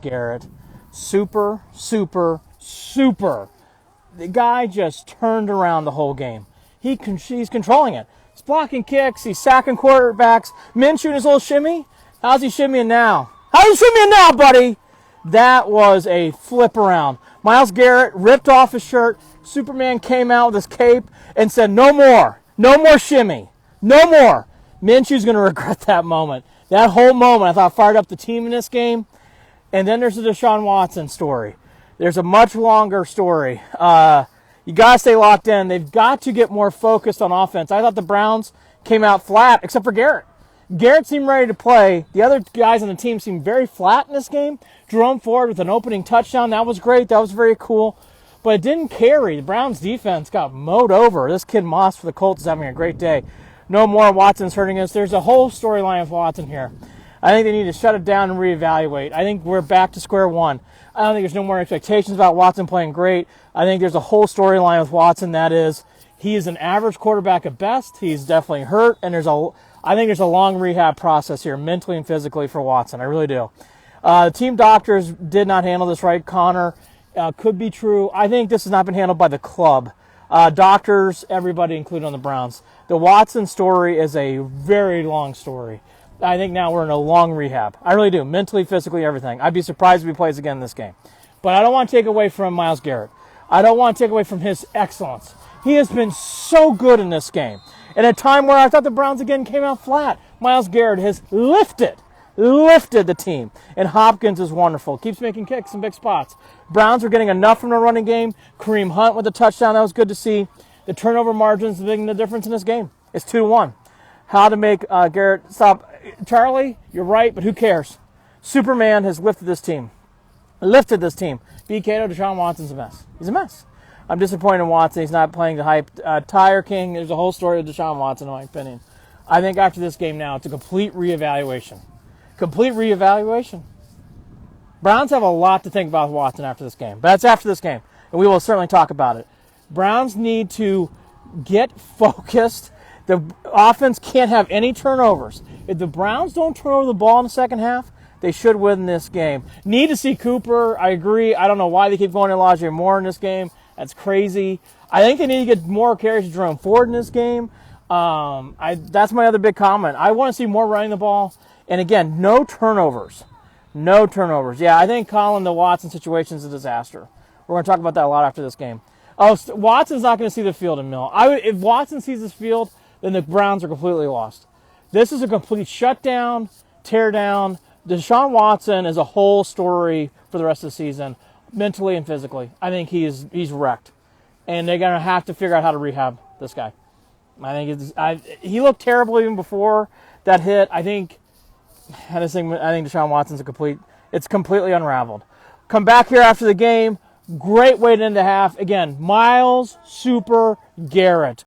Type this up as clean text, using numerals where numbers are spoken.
Garrett. Super, super, super. The guy just turned around the whole game. He's controlling it. He's blocking kicks. He's sacking quarterbacks. Minshew his little shimmy. How's he shimmying now? How's he shimmying now, buddy? That was a flip around. Myles Garrett ripped off his shirt. Superman came out with his cape and said, no more. No more shimmy. No more. Minshew's going to regret that moment. That whole moment, I thought, fired up the team in this game. And then there's the Deshaun Watson story. There's a much longer story. You got to stay locked in. They've got to get more focused on offense. I thought the Browns came out flat, except for Garrett. Garrett seemed ready to play. The other guys on the team seemed very flat in this game. Jerome Ford with an opening touchdown. That was great. That was very cool. But it didn't carry. The Browns defense got mowed over. This kid Moss for the Colts is having a great day. No more Watson's hurting us. There's a whole storyline with Watson here. I think they need to shut it down and reevaluate. I think we're back to square one. I don't think there's no more expectations about Watson playing great. I think there's a whole storyline with Watson that is he is an average quarterback at best. He's definitely hurt, and I think there's a long rehab process here, mentally and physically, for Watson. I really do. Team doctors did not handle this right. Connor, could be true. I think this has not been handled by the club. Doctors, everybody included on the Browns. The Watson story is a very long story. I think now we're in a long rehab. I really do. Mentally, physically, everything. I'd be surprised if he plays again in this game. But I don't want to take away from Myles Garrett. I don't want to take away from his excellence. He has been so good in this game. In a time where I thought the Browns again came out flat, Myles Garrett has lifted the team. And Hopkins is wonderful. Keeps making kicks in big spots. Browns are getting enough from the running game. Kareem Hunt with a touchdown. That was good to see. The turnover margins are making the difference in this game. It's 2-1. How to make Garrett stop. Charlie, you're right, but who cares? Superman has lifted this team. B. Cato, Deshaun Watson's a mess. He's a mess. I'm disappointed in Watson. He's not playing the hype. Tire King, there's a whole story of Deshaun Watson, in my opinion. I think after this game now, it's a complete reevaluation. Browns have a lot to think about Watson after this game. But that's after this game, and we will certainly talk about it. Browns need to get focused. The offense can't have any turnovers. If the Browns don't turn over the ball in the second half, they should win this game. Need to see Cooper. I agree. I don't know why they keep going to Elijah Moore in this game. That's crazy. I think they need to get more carries to Jerome Ford in this game. That's my other big comment. I want to see more running the ball. And again, no turnovers. Yeah, I think calling the Watson situation is a disaster. We're going to talk about that a lot after this game. Watson's not going to see the field in Mill. If Watson sees this field, then the Browns are completely lost. This is a complete shutdown, tear down. Deshaun Watson is a whole story for the rest of the season, mentally and physically. I think he's wrecked. And they're going to have to figure out how to rehab this guy. He looked terrible even before that hit. I think Deshaun Watson's completely unraveled. Come back here after the game. Great way to end the half. Again, Myles Super Garrett.